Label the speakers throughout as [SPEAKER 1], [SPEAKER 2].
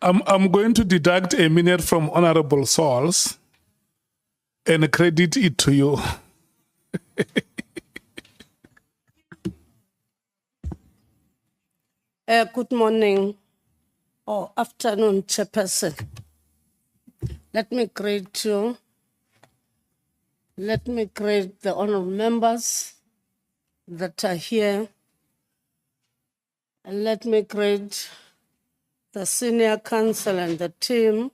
[SPEAKER 1] I'm going to deduct a minute from Honorable Souls and credit it to you.
[SPEAKER 2] Good morning or afternoon, Chairperson. Let me greet you. Let me greet the honorable members that are here. And let me greet the senior council and the team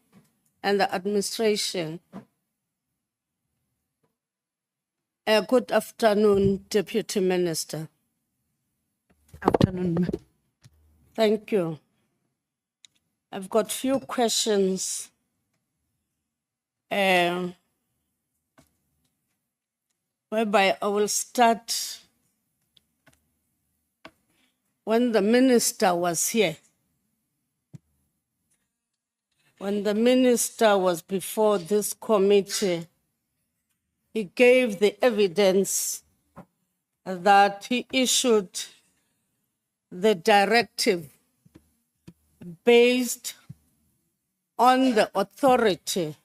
[SPEAKER 2] and the administration. Good afternoon, Deputy Minister.
[SPEAKER 3] Afternoon, ma'am.
[SPEAKER 2] Thank you. I've got few questions. Whereby I will start when the minister was here. When the minister was before this committee, he gave the evidence that he issued the directive based on the authority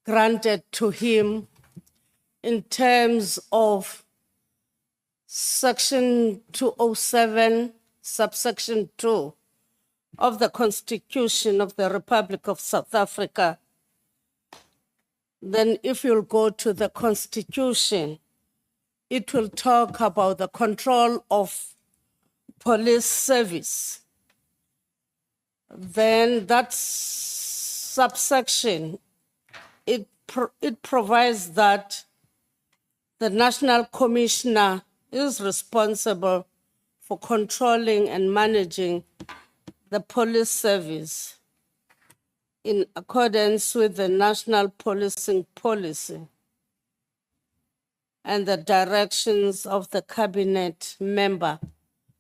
[SPEAKER 2] granted to him in terms of Section 207, subsection 2 of the Constitution of the Republic of South Africa. Then if you'll go to the Constitution, it will talk about the control of police service. Then that subsection, it provides that the National Commissioner is responsible for controlling and managing the police service in accordance with the National Policing Policy and the directions of the cabinet member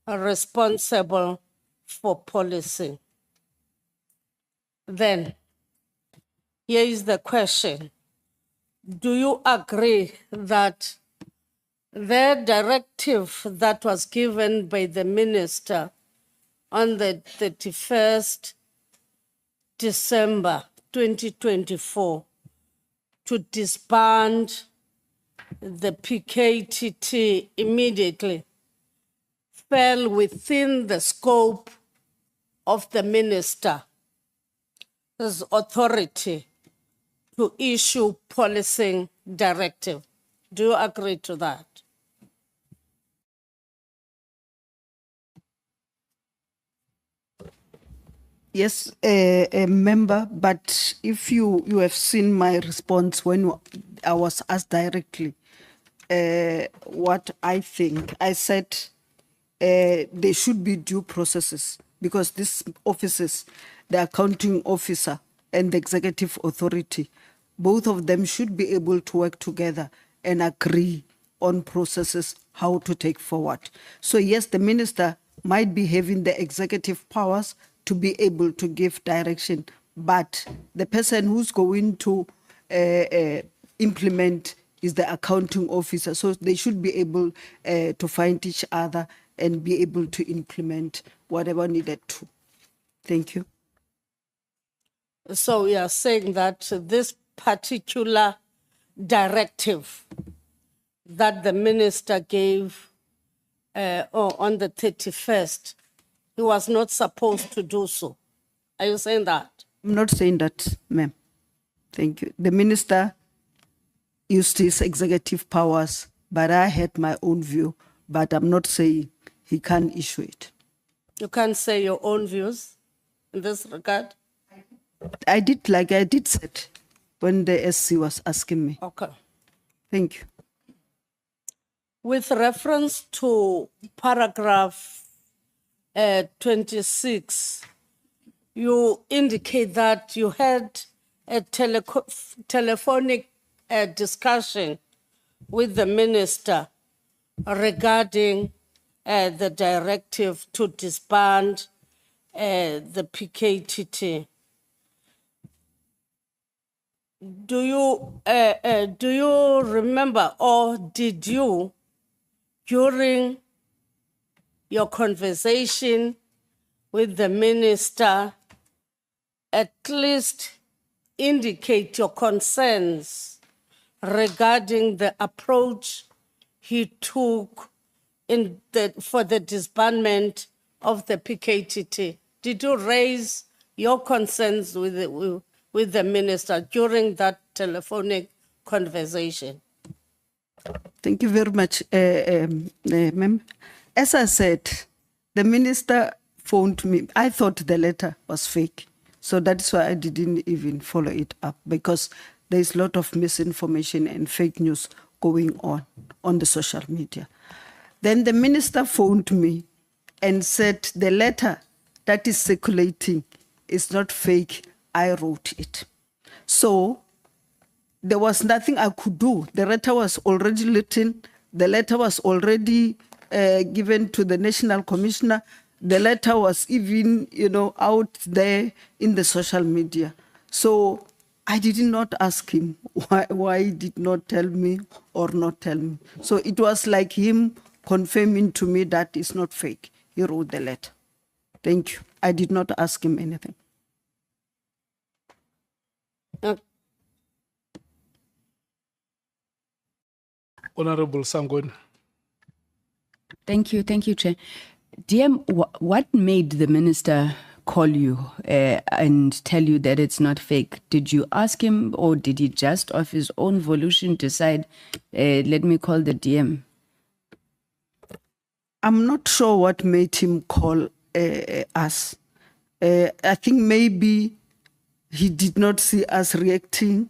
[SPEAKER 2] are responsible for policing. Then, here is the question. Do you agree that the directive that was given by the minister on the 31st December 2024 to disband the PKTT immediately fell within the scope of the minister's authority to issue policing directive? Do you agree to that?
[SPEAKER 3] Yes, a member, but if you have seen my response when I was asked directly what I think, I said there should be due processes because these offices, the accounting officer and the executive authority, both of them should be able to work together and agree on processes, how to take forward. So yes, the minister might be having the executive powers to be able to give direction, but the person who's going to implement is the accounting officer. So they should be able to find each other and be able to implement whatever needed to. Thank you.
[SPEAKER 2] So we are saying that this particular directive that the minister gave on the 31st, he was not supposed to do so. Are you saying that?
[SPEAKER 3] I'm not saying that, ma'am. Thank you. The minister used his executive powers, but I had my own view, but I'm not saying he can't issue it.
[SPEAKER 2] You can't say your own views in this regard?
[SPEAKER 3] I did, like I did said when the SC was asking me.
[SPEAKER 2] Okay.
[SPEAKER 3] Thank you.
[SPEAKER 2] With reference to paragraph 26, you indicate that you had a telephonic discussion with the minister regarding the directive to disband the PKTT. Do you remember, or did you, during your conversation with the minister, at least indicate your concerns regarding the approach he took for the disbandment of the PKTT? Did you raise your concerns with the minister during that telephonic conversation?
[SPEAKER 3] Thank you very much, ma'am. As I said, the minister phoned me. I thought the letter was fake. So that's why I didn't even follow it up, because there's a lot of misinformation and fake news going on the social media. Then the minister phoned me and said the letter that is circulating is not fake. I wrote it. So there was nothing I could do. The letter was already written. The letter was already given to the National Commissioner. The letter was even, out there in the social media. So I did not ask him why he did not tell me or not tell me. So it was like him confirming to me that it's not fake. He wrote the letter. Thank you. I did not ask him anything.
[SPEAKER 1] Honorable Sangweni.
[SPEAKER 4] Thank you, Chair. DM, what made the minister call you and tell you that it's not fake? Did you ask him, or did he just of his own volition decide, let me call the DM?
[SPEAKER 3] I'm not sure what made him call us. I think maybe he did not see us reacting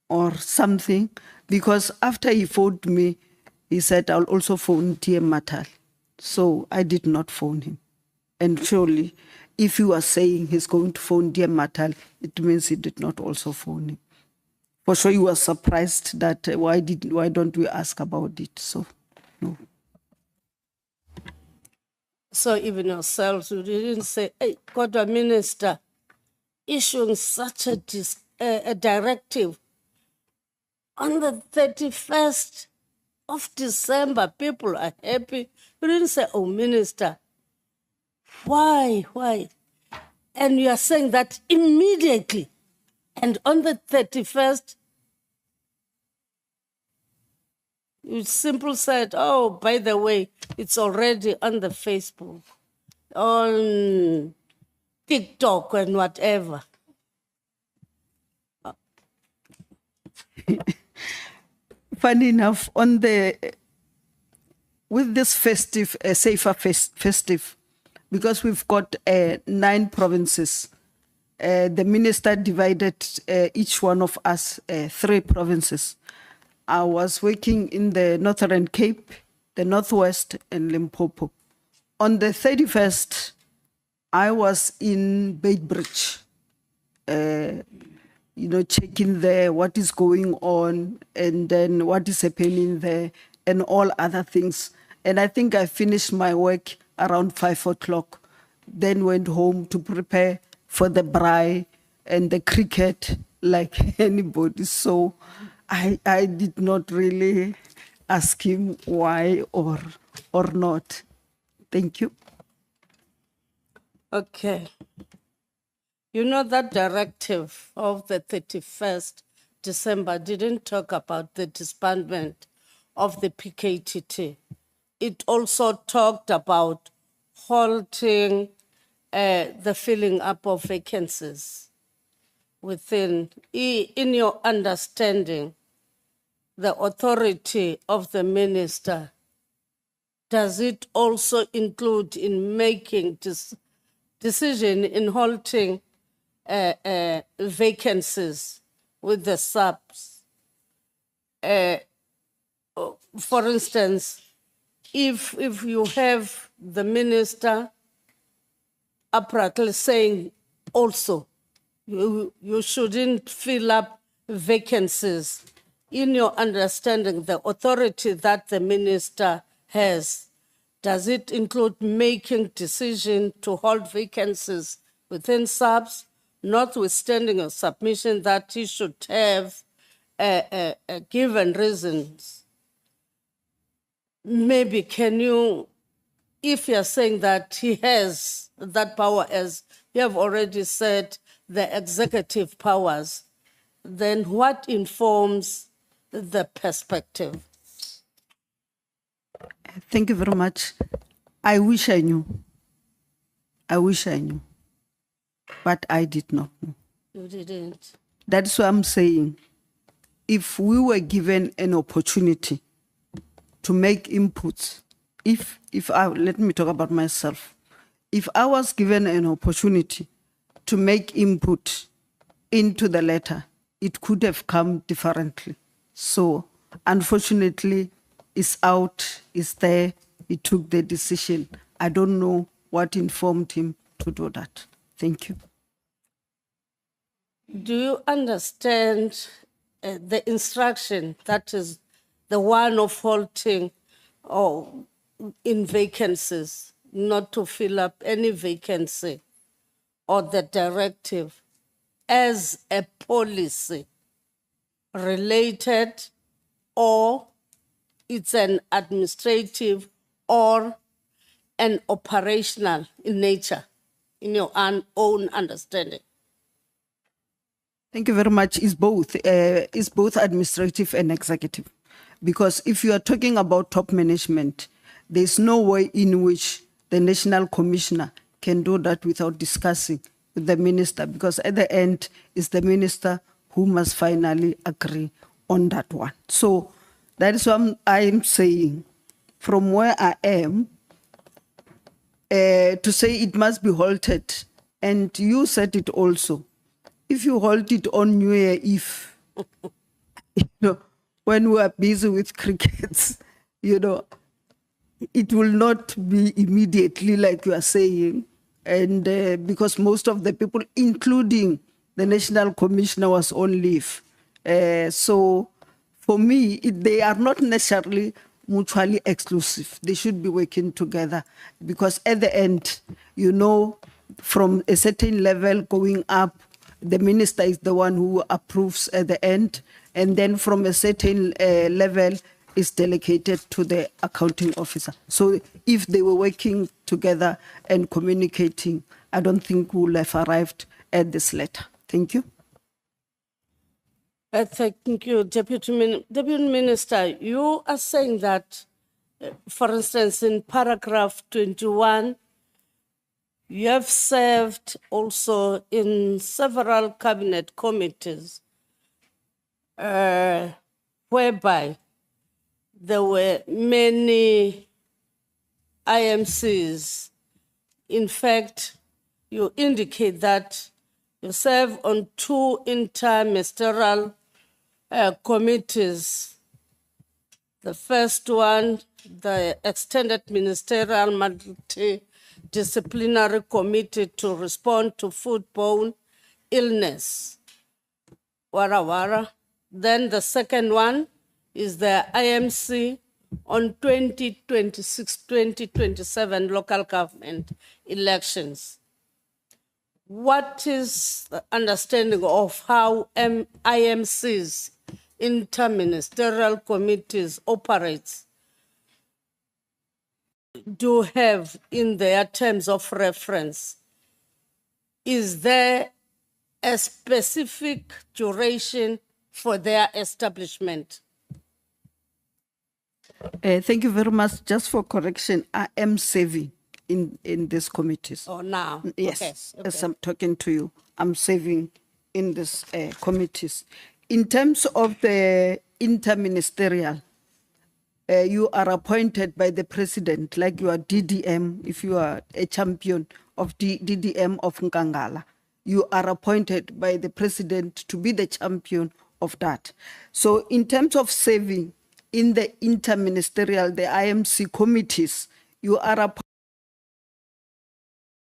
[SPEAKER 3] or something, because after he phoned me, he said, I'll also phone DM Matal. So I did not phone him. And surely, if you are saying he's going to phone DM Matal, it means he did not also phone him. For sure, you were surprised that why don't we ask about it? So, no.
[SPEAKER 2] So even yourselves, you didn't say, hey, God, a minister issuing such a directive on the 31st of December, people are happy. You didn't say, oh, minister, why? And you are saying that immediately. And on the 31st, you simply said, oh, by the way, it's already on the Facebook, on TikTok and whatever.
[SPEAKER 3] Funny enough, with this festive, safer festive, because we've got 9 provinces, the minister divided each one of us 3 provinces. I was working in the Northern Cape, the Northwest, and Limpopo. On the 31st, I was in Beitbridge, checking there what is going on and then what is happening there and all other things. And I think I finished my work around 5 o'clock, then went home to prepare for the braai and the cricket like anybody. So I did not really ask him why or not. Thank you.
[SPEAKER 2] Okay. You know that directive of the 31st December didn't talk about the disbandment of the PKTT. It also talked about halting the filling up of vacancies within. In your understanding, the authority of the minister, does it also include in making decision in halting vacancies with the subs? For instance, if you have the minister apparently saying also you shouldn't fill up vacancies, in your understanding, the authority that the minister has, does it include making decision to hold vacancies within subs, notwithstanding a submission that he should have given reasons? Maybe can you if you're saying that he has that power, as you have already said, the executive powers, then what informs the perspective?
[SPEAKER 3] Thank you very much. I wish I knew. I wish I knew. But I did not know.
[SPEAKER 2] You didn't.
[SPEAKER 3] That's what I'm saying. If we were given an opportunity to make inputs, let me talk about myself. If I was given an opportunity to make input into the letter, it could have come differently. So unfortunately, it's out, it's there, he took the decision. I don't know what informed him to do that. Thank you.
[SPEAKER 2] Do you understand the instruction, that is the one of halting in vacancies, not to fill up any vacancy, or the directive as a policy related, or it's an administrative or an operational in nature, in your own understanding?
[SPEAKER 3] Thank you very much. It's both administrative and executive. Because if you are talking about top management, there's no way in which the national commissioner can do that without discussing with the minister, because at the end, it's the minister who must finally agree on that one. So that is what I'm saying. From where I am, to say it must be halted, and you said it also, if you hold it on New Year Eve, when we are busy with crickets, it will not be immediately like you are saying. And because most of the people, including the National Commissioner, was on leave. So for me, they are not necessarily mutually exclusive. They should be working together, because at the end, from a certain level going up, the minister is the one who approves at the end, and then from a certain level is delegated to the accounting officer. So if they were working together and communicating, I don't think we would have arrived at this letter. Thank you.
[SPEAKER 2] Thank you, Deputy Minister. You are saying that, for instance, in paragraph 21, you have served also in several cabinet committees whereby there were many IMCs. In fact, you indicate that you serve on 2 interministerial committees. The first one, the Extended Ministerial Multidisciplinary Committee to respond to foodborne illness, Wara Wara. Then the second one is the IMC on 2026-2027 local government elections. What is the understanding of how IMCs, interministerial committees, operates? Do have in their terms of reference? Is there a specific duration for their establishment?
[SPEAKER 3] Thank you very much. Just for correction, I am serving in these committees.
[SPEAKER 2] Oh, now?
[SPEAKER 3] Yes,
[SPEAKER 2] Okay.
[SPEAKER 3] as I'm talking to you, I'm serving in these committees. In terms of the interministerial, you are appointed by the president, like you are DDM, if you are a champion of DDM of Nkangala. You are appointed by the president to be the champion of that. So in terms of serving in the interministerial, the IMC committees, you are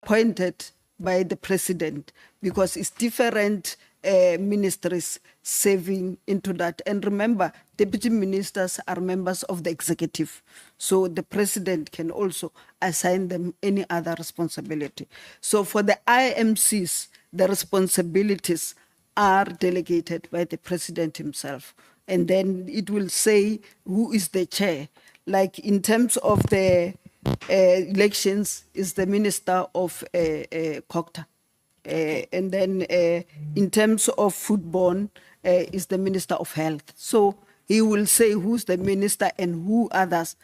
[SPEAKER 3] appointed by the president, because it's different ministries serving into that. And remember, deputy ministers are members of the executive. So the president can also assign them any other responsibility. So for the IMCs, the responsibilities are delegated by the president himself. And then it will say who is the chair. Like in terms of the elections is the Minister of COCTA. And then in terms of foodborne is the Minister of Health. So he will say who's the minister and who others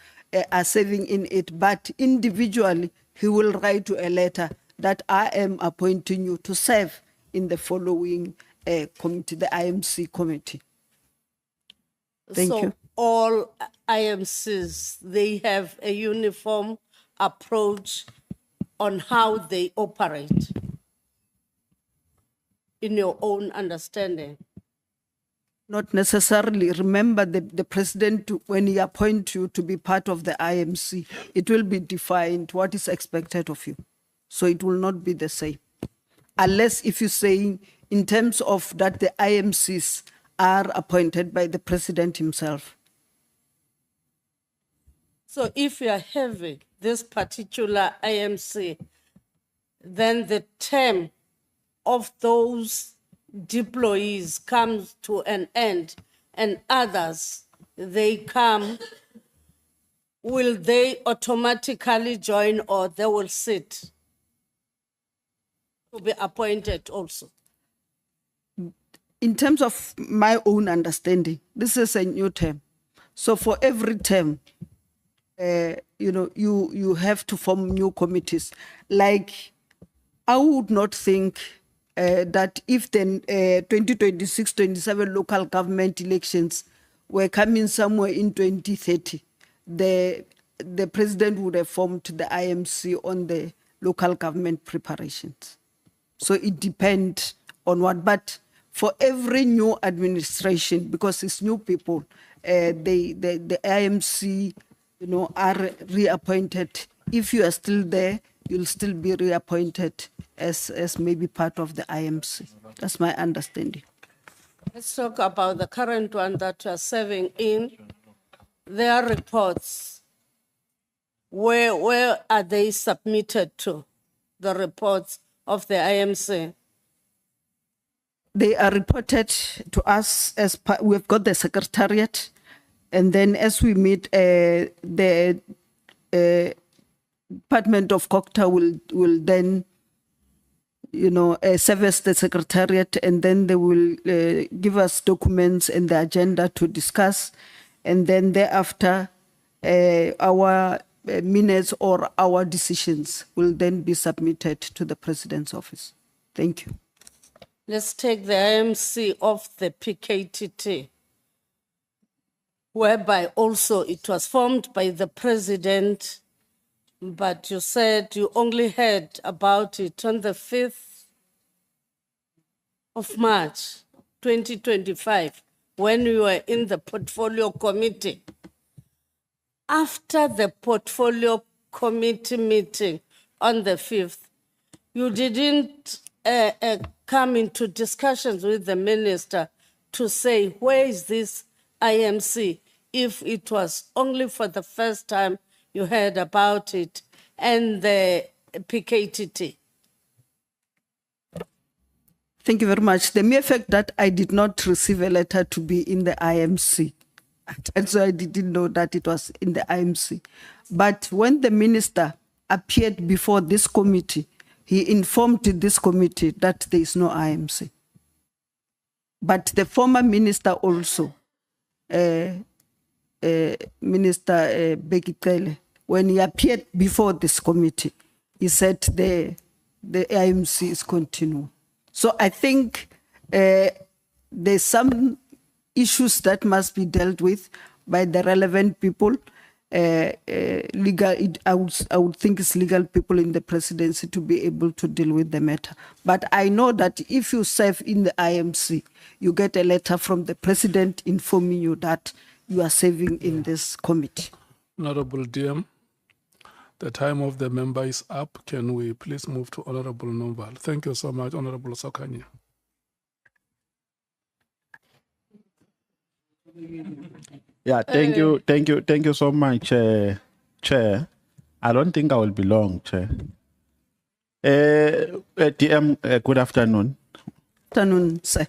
[SPEAKER 3] are serving in it. But individually, he will write to a letter that I am appointing you to serve in the following committee, the IMC committee. Thank you.
[SPEAKER 2] All IMCs, they have a uniform approach on how they operate, in your own understanding?
[SPEAKER 3] Not necessarily. Remember, the president, when he appoints you to be part of the IMC, it will be defined what is expected of you. So it will not be the same. Unless if you're saying in terms of that the IMCs are appointed by the president himself.
[SPEAKER 2] So if you are having this particular IMC, then the term of those deployees comes to an end and others, they come, will they automatically join or they will sit to be appointed also?
[SPEAKER 3] In terms of my own understanding, this is a new term. So for every term, you have to form new committees. Like, I would not think that if the 2026-27 local government elections were coming somewhere in 2030, the president would have formed the IMC on the local government preparations. So it depends on what, but for every new administration, because it's new people, the IMC, are reappointed. If you are still there, you'll still be reappointed as maybe part of the IMC. That's my understanding.
[SPEAKER 2] Let's talk about the current one that you are serving in. Their reports, where are they submitted to, the reports of the IMC?
[SPEAKER 3] They are reported to us as part, we've got the secretariat, and then as we meet, the Department of COCTA will then, serve as the secretariat, and then they will give us documents and the agenda to discuss, and then thereafter, our minutes or our decisions will then be submitted to the President's office. Thank you.
[SPEAKER 2] Let's take the IMC of the PKTT, whereby also it was formed by the president, but you said you only heard about it on the 5th of March, 2025, when we were in the portfolio committee. After the portfolio committee meeting on the 5th, you didn't come into discussions with the minister to say, where is this IMC, if it was only for the first time you heard about it, and the PKTT?
[SPEAKER 3] Thank you very much. The mere fact that I did not receive a letter to be in the IMC, and so I didn't know that it was in the IMC. But when the minister appeared before this committee, he informed this committee that there is no IMC. But the former minister also, Minister Bekitele, when he appeared before this committee, he said the IMC is continuing. So I think there's some issues that must be dealt with by the relevant people. Legal, I would think it's legal people in the presidency to be able to deal with the matter. But I know that if you serve in the IMC, you get a letter from the president informing you that you are serving in this committee.
[SPEAKER 1] Honorable DM, the time of the member is up. Can we please move to Honorable Noval? Thank you so much, Honorable Sokanya.
[SPEAKER 5] Yeah, thank you so much, Chair. I don't think I will be long, Chair. DM, good afternoon.
[SPEAKER 3] Afternoon, sir.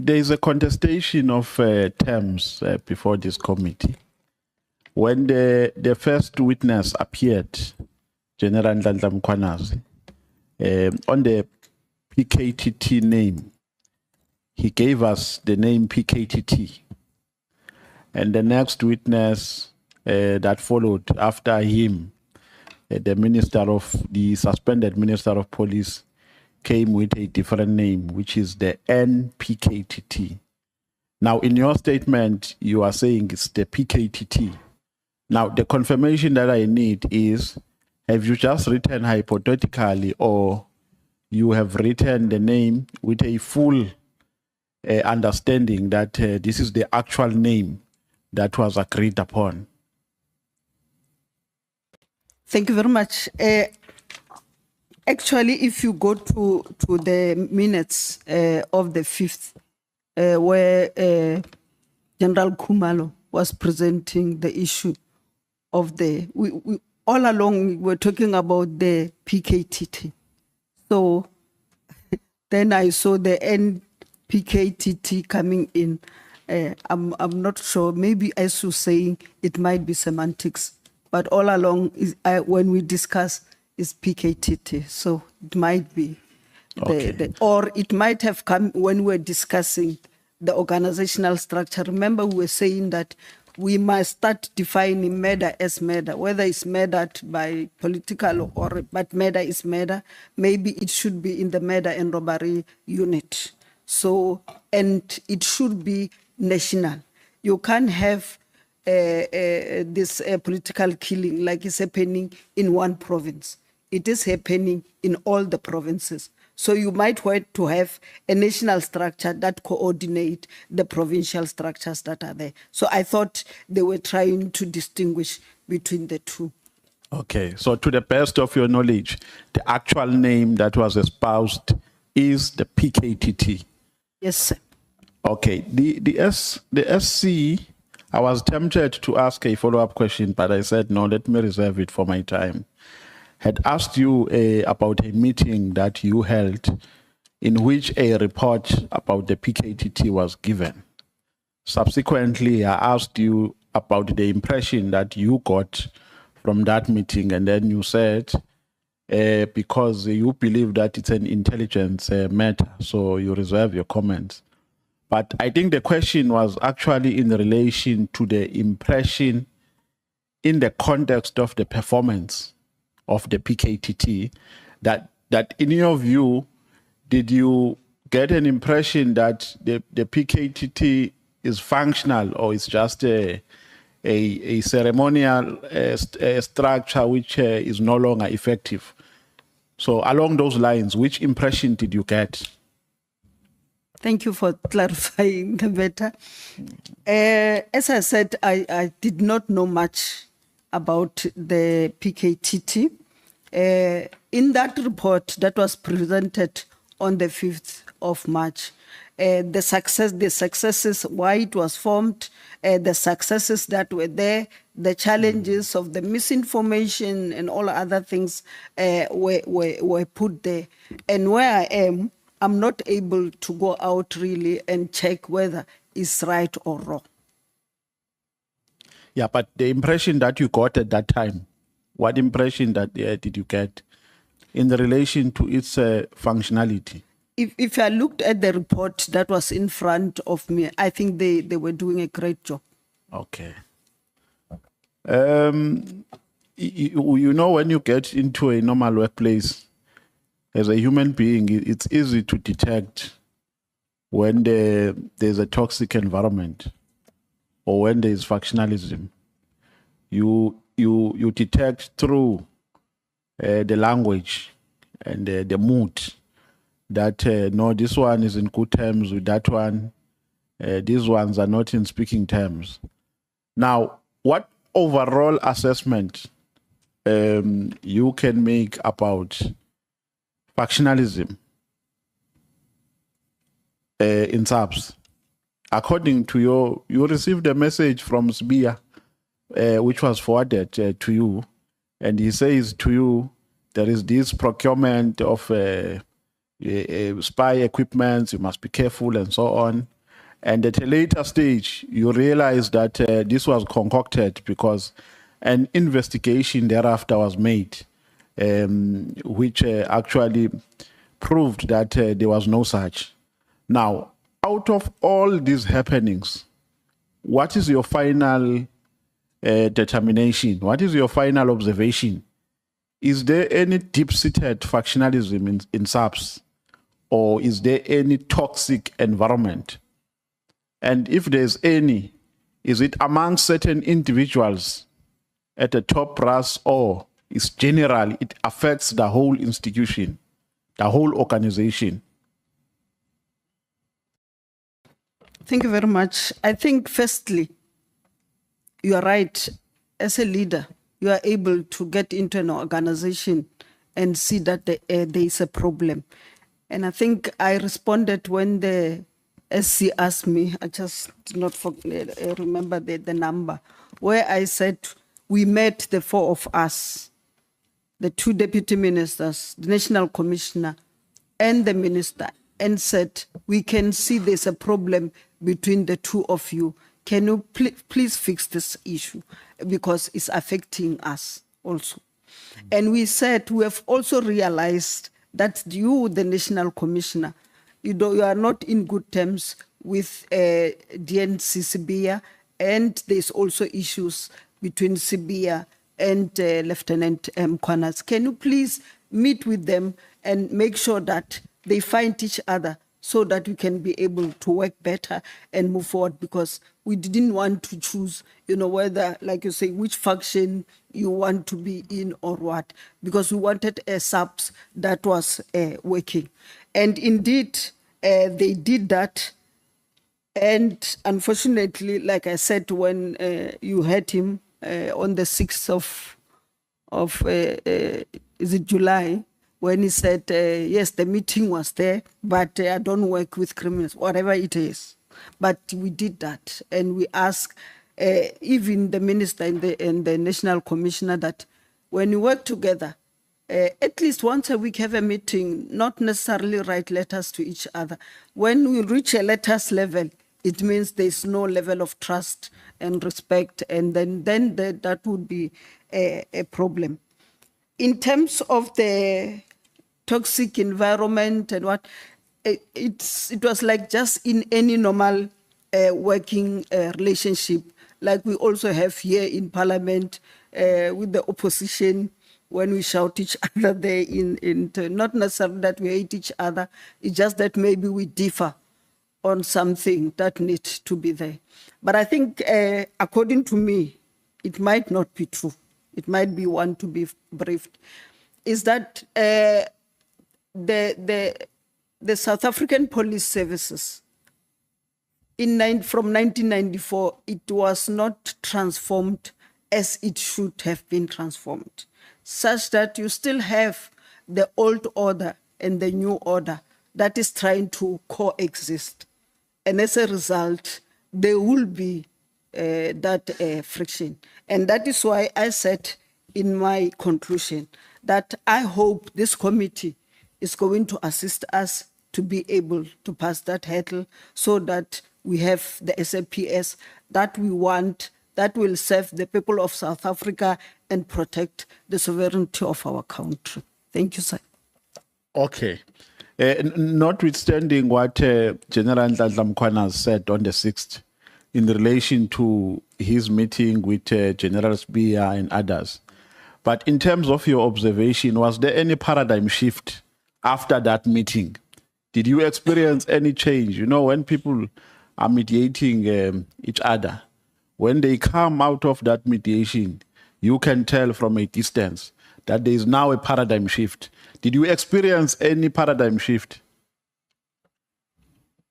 [SPEAKER 5] There is a contestation of terms before this committee. when the first witness appeared, General Mkhwanazi, on the PKTT name, he gave us the name PKTT. And the next witness that followed after him, the suspended Minister of Police, came with a different name, which is the NPKTT. Now, in your statement, you are saying it's the PKTT. Now, the confirmation that I need is, have you just written hypothetically, or you have written the name with a full understanding that this is the actual name that was agreed upon?
[SPEAKER 3] Thank you very much. Actually, if you go to the minutes of the 5th, where General Khumalo was presenting the issue of we all along we were talking about the PKTT. So then I saw the NPKTT coming in. I'm not sure. Maybe as you're saying, it might be semantics, but all along when we discuss is PKTT. So it might be, or it might have come when we're discussing the organizational structure. Remember, we were saying that we must start defining murder as murder, whether it's murdered by political but murder is murder. Maybe it should be in the murder and robbery unit. So, and it should be national. You can't have this political killing like it's happening in one province. It is happening in all the provinces. So you might want to have a national structure that coordinate the provincial structures that are there. So I thought they were trying to distinguish between the two.
[SPEAKER 5] Okay, so to the best of your knowledge, the actual name that was espoused is the PKTT.
[SPEAKER 3] Yes, sir.
[SPEAKER 5] Okay, the SC, I was tempted to ask a follow-up question, but I said, no, let me reserve it for my time. Had asked you about a meeting that you held in which a report about the PKTT was given. Subsequently, I asked you about the impression that you got from that meeting, and then you said, because you believe that it's an intelligence matter, so you reserve your comments. But I think the question was actually in relation to the impression in the context of the performance of the PKTT, that in your view, did you get an impression that the PKTT is functional, or it's just a ceremonial structure which is no longer effective? So along those lines, which impression did you get?
[SPEAKER 3] Thank you for clarifying the matter. As I said, I did not know much about the PKTT. In that report that was presented on the 5th of March, the successes, why it was formed, the successes that were there, the challenges of the misinformation and all other things were put there. And where I am, I'm not able to go out really and check whether it's right or wrong.
[SPEAKER 5] Yeah, but the impression that you got at that time, what impression that did you get in relation to its functionality?
[SPEAKER 3] If I looked at the report that was in front of me, I think they were doing a great job.
[SPEAKER 5] Okay. You know, when you get into a normal workplace, as a human being, it's easy to detect when there's a toxic environment or when there's factionalism. You detect through the language and the mood that no, this one is in good terms with that one. These ones are not in speaking terms. Now, what overall assessment you can make about factionalism in SAPS? According to you received a message from Sibiya, which was forwarded to you, and he says to you, there is this procurement of spy equipment, you must be careful and so on. And at a later stage, you realize that this was concocted because an investigation thereafter was made, which actually proved that there was no such. Now, out of all these happenings, what is your final determination? What is your final observation? Is there any deep-seated factionalism in SAPS? Or is there any toxic environment? And if there's any, is it among certain individuals at the top brass, or is general, it affects the whole institution, the whole organization?
[SPEAKER 3] Thank you very much. I think firstly, you are right. As a leader, you are able to get into an organization and see that there is a problem. And I think I responded when the SC asked me, I just did not remember the number, where I said we met, the four of us, the two deputy ministers, the national commissioner, and the minister, and said, we can see there's a problem between the two of you. Can you please fix this issue? Because it's affecting us also. And we said, we have also realized that you, the national commissioner, you are not in good terms with DNC Sibiya, and there's also issues between Sibiya and Lieutenant Mkhwanazi. Can you please meet with them and make sure that they find each other so that we can be able to work better and move forward? Because we didn't want to choose, whether, like you say, which faction you want to be in or what, because we wanted a SAPS that was working. And indeed, they did that. And unfortunately, like I said, when you had him on the 6th of is it July, when he said, yes, the meeting was there, but I don't work with criminals, whatever it is. But we did that, and we asked even the minister and the national commissioner that when you work together, at least once a week have a meeting, not necessarily write letters to each other. When we reach a letters level, it means there's no level of trust and respect, and then that would be a problem. In terms of the toxic environment and what, it was like just in any normal working relationship, like we also have here in Parliament with the opposition, when we shout each other there, not necessarily that we hate each other, it's just that maybe we differ on something that needs to be there. But I think, according to me, it might not be true. It might be one to be briefed, is that the South African Police Services, from 1994, it was not transformed as it should have been transformed, such that you still have the old order and the new order that is trying to coexist. And as a result, there will be that friction. And that is why I said in my conclusion that I hope this committee is going to assist us to be able to pass that hurdle so that we have the SAPS that we want, that will serve the people of South Africa and protect the sovereignty of our country. Thank you, sir.
[SPEAKER 5] Okay. Notwithstanding what General Mkhwanazi said on the 6th in relation to his meeting with General Sibiya and others, but in terms of your observation, was there any paradigm shift after that meeting? Did you experience any change? When people are mediating each other, when they come out of that mediation, you can tell from a distance that there is now a paradigm shift. Did you experience any paradigm shift?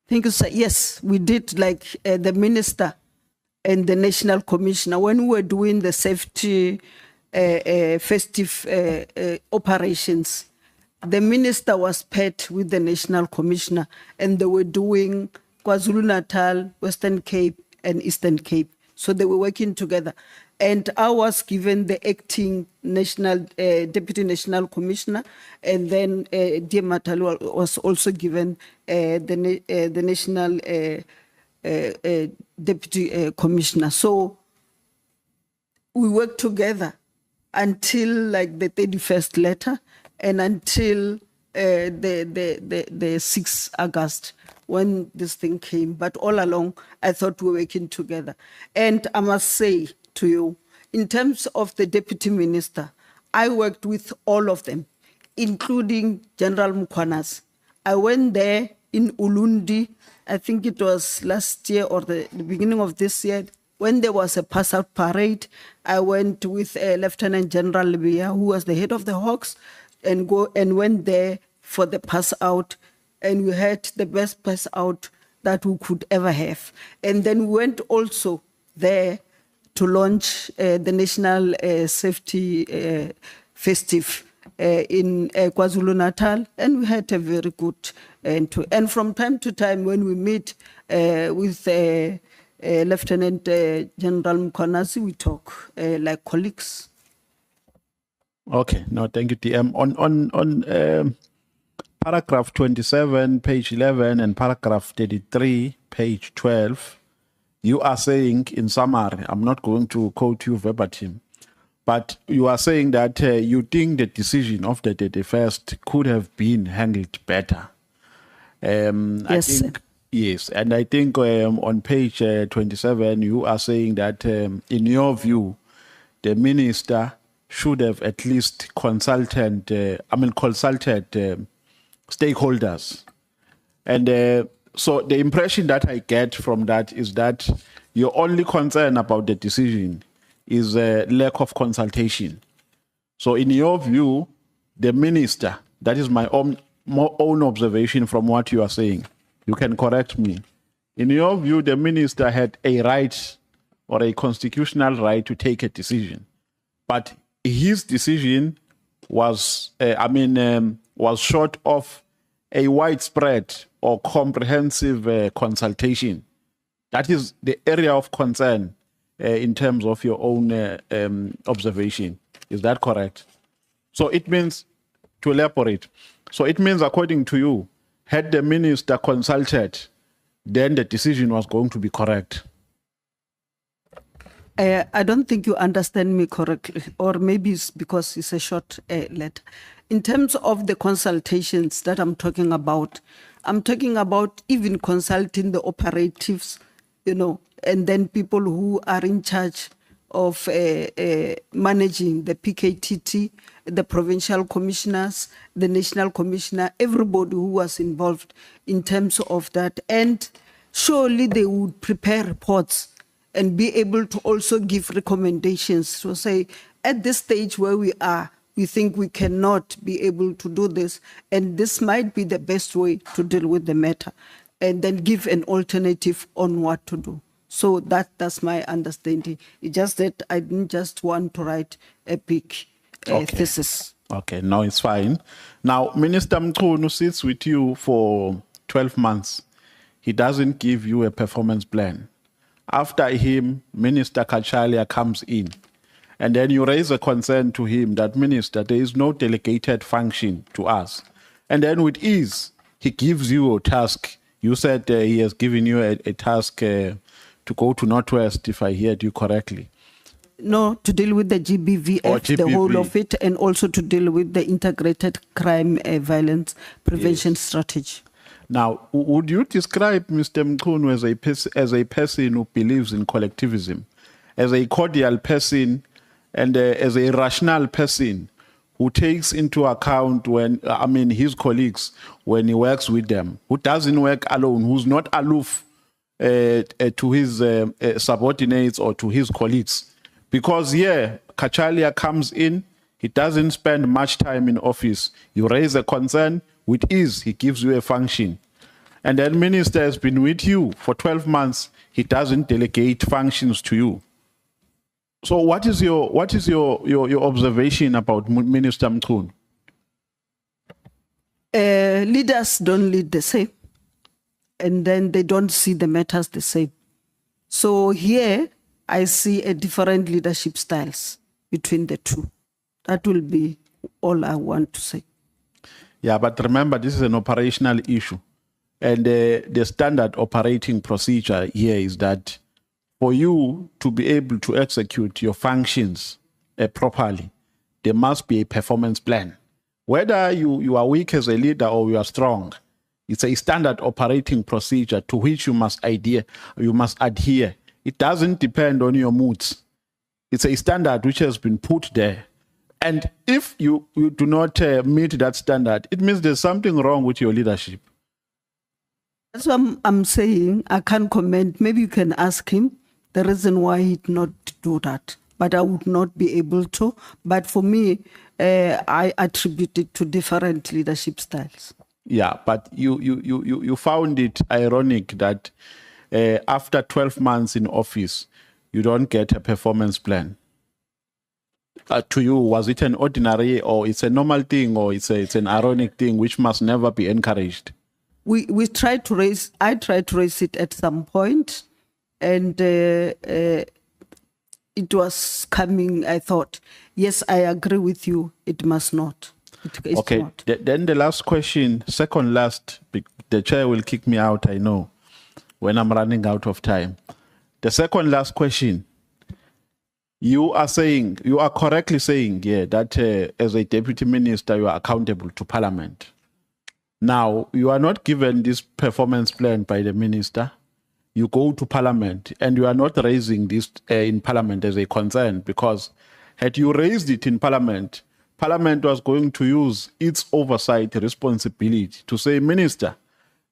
[SPEAKER 3] Thank you, sir. Yes, we did, like the minister and the national commissioner, when we were doing the safety festive operations, the minister was paired with the national commissioner, and they were doing KwaZulu-Natal, Western Cape, and Eastern Cape. So they were working together. And I was given the acting national deputy national commissioner, and then Matalu was also given the national deputy commissioner. So we worked together until like the 31st letter and until the 6th August when this thing came. But all along, I thought we were working together. And I must say to you, in terms of the deputy minister, I worked with all of them, including General Mkhwanazi. I went there in Ulundi, I think it was last year or the beginning of this year, when there was a pass-out parade. I went with Lieutenant General Sibiya, who was the head of the Hawks, and went there for the pass-out, and we had the best pass-out that we could ever have. And then we went also there to launch the National Safety Festive in KwaZulu-Natal, and we had a very good end to. And from time to time, when we meet with Lieutenant General Mkhwanazi, we talk like colleagues.
[SPEAKER 5] Okay, no, thank you, TM. On paragraph 27, page 11, and paragraph 33, page 12, you are saying, in summary, I'm not going to quote you verbatim, but you are saying that you think the decision of the 31st could have been handled better.
[SPEAKER 3] Yes,
[SPEAKER 5] Yes, and I think on page 27, you are saying that in your view, the minister should have at least consulted stakeholders. And so the impression that I get from that is that your only concern about the decision is a lack of consultation. So in your view, the minister, that is my own observation from what you are saying, you can correct me. In your view, the minister had a right or a constitutional right to take a decision, but his decision was, was short of a widespread or comprehensive consultation. That is the area of concern in terms of your own observation. Is that correct? So it means, to elaborate, so it means, according to you, had the minister consulted, then the decision was going to be correct.
[SPEAKER 3] I don't think you understand me correctly, or maybe it's because it's a short letter. In terms of the consultations that I'm talking about even consulting the operatives, and then people who are in charge of managing the PKTT, the provincial commissioners, the national commissioner, everybody who was involved in terms of that. And surely they would prepare reports and be able to also give recommendations to say, at this stage where we are, we think we cannot be able to do this, and this might be the best way to deal with the matter, and then give an alternative on what to do. So that's my understanding. It's just that I didn't just want to write a big thesis.
[SPEAKER 5] Okay, no, it's fine. Now, Minister Mkhwanazi sits with you for 12 months. He doesn't give you a performance plan. After him, Minister Kachalia comes in. And then you raise a concern to him that, Minister, there is no delegated function to us. And then with ease, he gives you a task. You said he has given you a task to go to Northwest, if I heard you correctly.
[SPEAKER 3] No, to deal with the GBVF, the whole of it, and also to deal with the integrated crime violence prevention strategy.
[SPEAKER 5] Now, would you describe Mr. Mkhwanazi as a person who believes in collectivism, as a cordial person, and as a rational person who takes into account his colleagues when he works with them, who doesn't work alone, who's not aloof to his subordinates or to his colleagues? Because Kachalia comes in, he doesn't spend much time in office. You raise a concern, with ease, he gives you a function. And then minister has been with you for 12 months, he doesn't delegate functions to you. So what is your observation about Minister Mkhwanazi?
[SPEAKER 3] Leaders don't lead the same, and then they don't see the matters the same. So here I see a different leadership styles between the two. That will be all I want to say.
[SPEAKER 5] Yeah, but remember, this is an operational issue. And the standard operating procedure here is that for you to be able to execute your functions properly, there must be a performance plan. Whether you are weak as a leader or you are strong, it's a standard operating procedure to which you must adhere. It doesn't depend on your moods. It's a standard which has been put there. And if you do not meet that standard, it means there's something wrong with your leadership.
[SPEAKER 3] That's what I'm saying. I can't comment. Maybe you can ask him the reason why he did not do that. But I would not be able to. But for me, I attribute it to different leadership styles.
[SPEAKER 5] Yeah, but you found it ironic that after 12 months in office, you don't get a performance plan. To you, was it an ordinary or it's a normal thing or it's an ironic thing which must never be encouraged?
[SPEAKER 3] I tried to raise it at some point, and it was coming. I thought, yes, I agree with you. It must not. It's
[SPEAKER 5] okay.
[SPEAKER 3] not.
[SPEAKER 5] Then the last question, second last, the chair will kick me out, I know, when I'm running out of time. The second last question. You are correctly saying, yeah, that as a deputy minister, you are accountable to Parliament. Now, you are not given this performance plan by the minister. You go to Parliament and you are not raising this in Parliament as a concern, because had you raised it in Parliament, Parliament was going to use its oversight responsibility to say, Minister,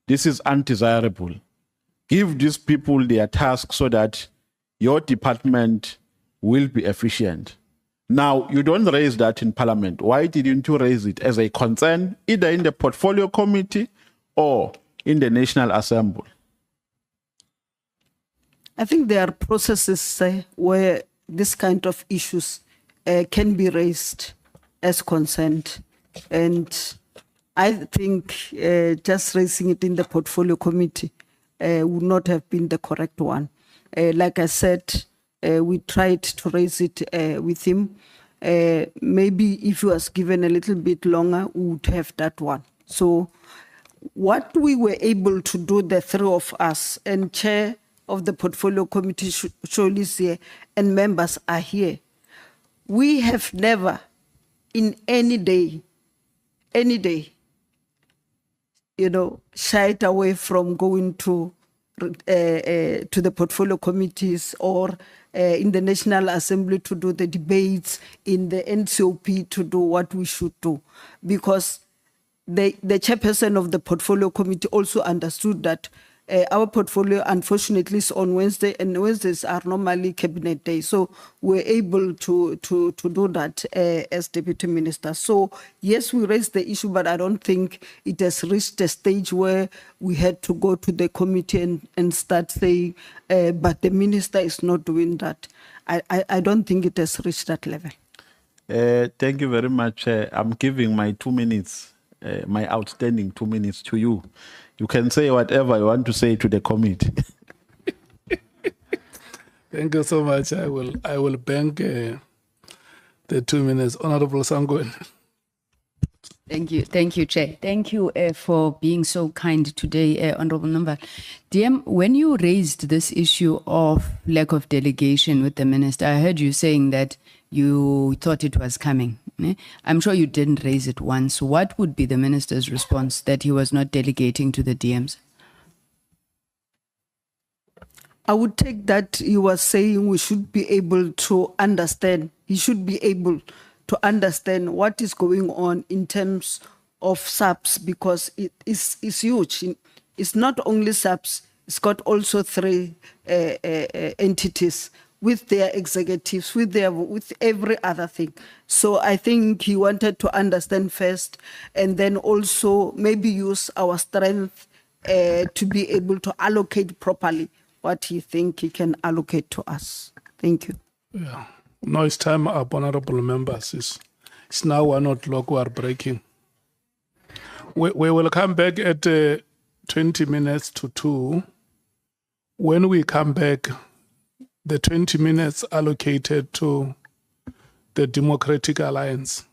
[SPEAKER 5] this is undesirable. Give these people their task so that your department will be efficient. Now, you don't raise that in Parliament. Why didn't you raise it as a concern, either in the Portfolio Committee or in the National Assembly?
[SPEAKER 3] I think there are processes where this kind of issues can be raised as consent. And I think just raising it in the Portfolio Committee would not have been the correct one. Like I said, we tried to raise it with him. Maybe if he was given a little bit longer, we would have that one. So what we were able to do, the three of us, and chair of the Portfolio Committee, Shela is here, and members are here. We have never, in any day, shied away from going to the portfolio committees or in the National Assembly to do the debates, in the NCOP to do what we should do. Because the chairperson of the portfolio committee also understood that our portfolio, unfortunately, is on Wednesday, and Wednesdays are normally cabinet days. So we're able to do that as deputy minister. So yes, we raised the issue, but I don't think it has reached a stage where we had to go to the committee and start saying, but the minister is not doing that. I don't think it has reached that level.
[SPEAKER 5] Thank you very much. I'm giving my 2 minutes, my outstanding 2 minutes to you. You can say whatever you want to say to the committee.
[SPEAKER 1] Thank you so much. I will bank the 2 minutes. Honorable Sangweni.
[SPEAKER 4] Thank you, Chair. Thank you for being so kind today, Honorable Nomvula. DM, when you raised this issue of lack of delegation with the minister, I heard you saying that you thought it was coming. I'm sure you didn't raise it once. What would be the minister's response that he was not delegating to the DMs?
[SPEAKER 3] I would take that he was saying we should be able to understand. He should be able to understand what is going on in terms of SAPS, because it is huge. It's not only SAPS, it's got also 3 entities with their executives, with every other thing. So I think he wanted to understand first, and then also maybe use our strength to be able to allocate properly what he think he can allocate to us. Thank you.
[SPEAKER 1] Yeah. Now it's time up, honorable members. It's now 1 o'clock. We are breaking. We will come back at 20 minutes to 2. When we come back, the 20 minutes allocated to the Democratic Alliance.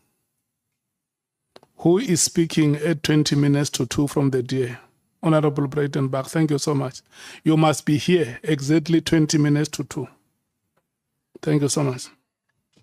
[SPEAKER 1] Who is speaking at 20 minutes to 2 from the DA? Honorable Breitenbach, thank you so much. You must be here exactly 20 minutes to 2. Thank you so much.